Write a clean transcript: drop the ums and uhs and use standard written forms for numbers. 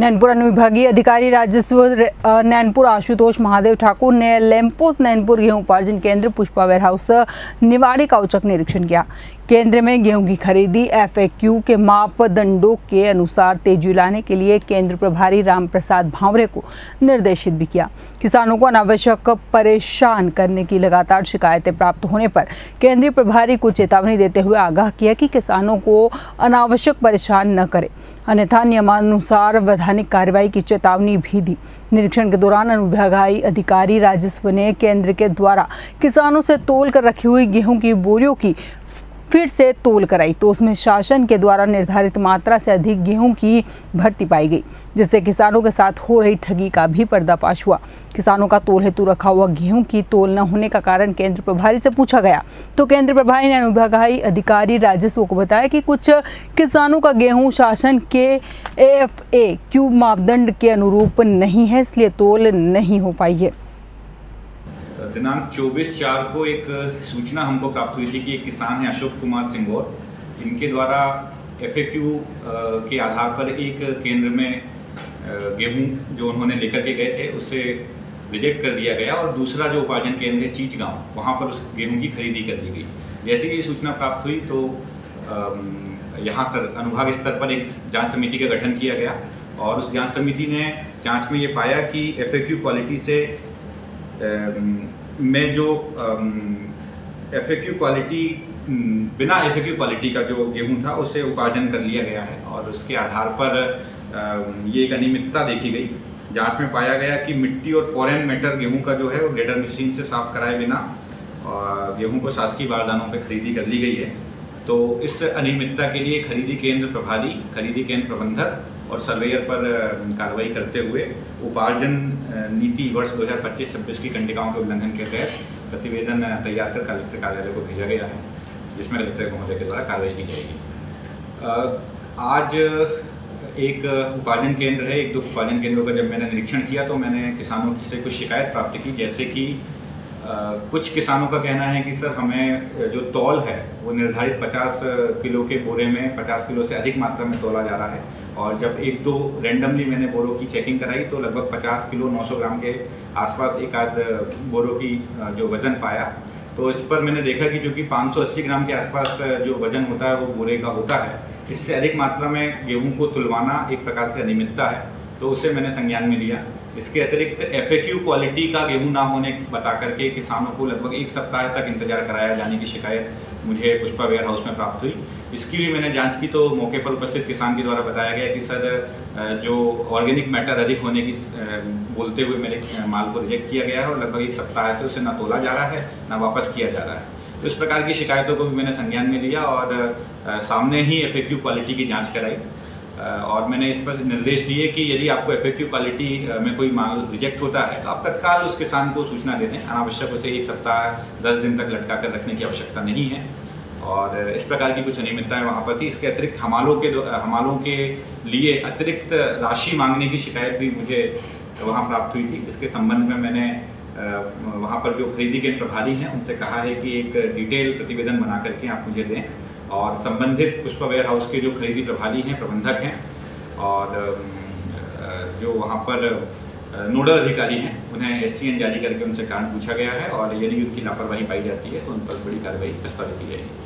नैनपुर अनुविभागीय अधिकारी राजस्व नैनपुर आशुतोष महादेव ठाकुर ने लैंपोस नैनपुर गेहूं उपार्जन केंद्र पुष्पा वेयरहाउस निवाड़ी का औचक निरीक्षण किया। केंद्र में गेहूं की खरीदी FAQ के मापदंडों के अनुसार तेजी लाने के लिए केंद्र प्रभारी राम प्रसाद भांवरे को निर्देशित भी किया। किसानों को अनावश्यक परेशान करने की लगातार शिकायतें प्राप्त होने पर केंद्रीय प्रभारी को चेतावनी देते हुए आगाह किया कि किसानों को अनावश्यक परेशान न करें, अन्यथा नियमानुसार वैधानिक कार्रवाई की चेतावनी भी दी। निरीक्षण के दौरान अनुविभागीय अधिकारी राजस्व ने केंद्र के द्वारा किसानों से तोल कर रखी हुई गेहूं की बोरियों की फिर से तोल कराई तो उसमें शासन के द्वारा निर्धारित मात्रा से अधिक गेहूं की भर्ती पाई गई, जिससे किसानों के साथ हो रही ठगी का भी पर्दाफाश हुआ। किसानों का तोल हेतु रखा हुआ गेहूं की तोल न होने का कारण केंद्र प्रभारी से पूछा गया तो केंद्र प्रभारी ने अनुविभागीय अधिकारी राजस्व को बताया कि कुछ किसानों का गेहूं शासन के FAQ मापदंड के अनुरूप नहीं है, इसलिए तोल नहीं हो पाई है। दिनांक 24/4 को एक सूचना हमको प्राप्त हुई थी कि एक किसान है अशोक कुमार सिंगौर, इनके द्वारा FAQ के आधार पर एक केंद्र में गेहूं जो उन्होंने लेकर के गए थे उसे रिजेक्ट कर दिया गया और दूसरा जो उपार्जन केंद्र है चीचगांव, वहां पर उस गेहूं की खरीदी कर दी गई। जैसे ही ये सूचना प्राप्त हुई तो यहाँ अनुभाग स्तर पर एक जांच समिति का गठन किया गया और उस जांच समिति ने जांच में ये पाया कि FAQ क्वालिटी से में जो FAQ क्वालिटी बिना FAQ क्वालिटी का जो गेहूं था उसे उपार्जन कर लिया गया है और उसके आधार पर ये एक अनियमितता देखी गई। जांच में पाया गया कि मिट्टी और फॉरेन मैटर गेहूं का जो है वो ग्रेडर मशीन से साफ कराए बिना गेहूं को शासकीय बारदानों पे खरीदी कर ली गई है। तो इस अनियमितता के लिए खरीदी केंद्र प्रभारी, खरीदी केंद्र प्रबंधक और सर्वेयर पर कार्रवाई करते हुए उपार्जन नीति वर्ष 2025-26 की कंडिकाओं के उल्लंघन के तहत प्रतिवेदन तैयार कर कलेक्टर कार्यालय को भेजा गया है, जिसमें कलेक्टर महोदय के द्वारा कार्रवाई की जाएगी। आज एक उपार्जन केंद्र है, एक दो उपार्जन केंद्रों का जब मैंने निरीक्षण किया तो मैंने किसानों से कुछ शिकायत प्राप्त की, जैसे कि कुछ किसानों का कहना है कि सर हमें जो तौल है वो निर्धारित 50 किलो के बोरे में 50 किलो से अधिक मात्रा में तौला जा रहा है और जब एक दो रेंडमली मैंने बोरों की चेकिंग कराई तो लगभग 50 किलो 900 ग्राम के आसपास एक आध बोरों की जो वज़न पाया। तो इस पर मैंने देखा कि जो कि 580 ग्राम के आसपास जो वज़न होता है वो बोरे का होता है, इससे अधिक मात्रा में गेहूँ को तुलवाना एक प्रकार से अनियमितता है, तो उसे मैंने संज्ञान में लिया। इसके अतिरिक्त FAQ क्वालिटी का गेहूं ना होने बता करके किसानों को लगभग एक सप्ताह तक इंतजार कराया जाने की शिकायत मुझे पुष्पा वेयर हाउस में प्राप्त हुई। इसकी भी मैंने जांच की तो मौके पर उपस्थित किसान के द्वारा बताया गया कि सर जो ऑर्गेनिक मैटर अधिक होने की बोलते हुए मेरे माल को रिजेक्ट किया गया है और लगभग एक सप्ताह से उसे ना तोला जा रहा है ना वापस किया जा रहा है। तो इस प्रकार की शिकायतों को भी मैंने संज्ञान में लिया और सामने ही FAQ क्वालिटी की जाँच कराई और मैंने इस पर निर्देश दिए कि यदि आपको FAQ क्वालिटी में कोई माल रिजेक्ट होता है तो आप तत्काल उस किसान को सूचना दे दें, अनावश्यक उसे एक सप्ताह 10 दिन तक लटका कर रखने की आवश्यकता नहीं है। और इस प्रकार की कुछ अनियमितताएं वहाँ पर थी। इसके अतिरिक्त हमालों के लिए अतिरिक्त राशि मांगने की शिकायत भी मुझे वहाँ प्राप्त हुई थी। इसके संबंध में मैंने वहाँ पर जो खरीदी के प्रभारी हैं उनसे कहा है कि एक डिटेल प्रतिवेदन बना करके आप मुझे दें और संबंधित पुष्पा वेयर हाउस के जो खरीदी प्रभारी हैं, प्रबंधक हैं और जो वहाँ पर नोडल अधिकारी हैं उन्हें SCN जारी करके उनसे कारण पूछा गया है और यदि उनकी लापरवाही पाई जाती है तो उन पर बड़ी कार्रवाई प्रस्तावित की जाएगी।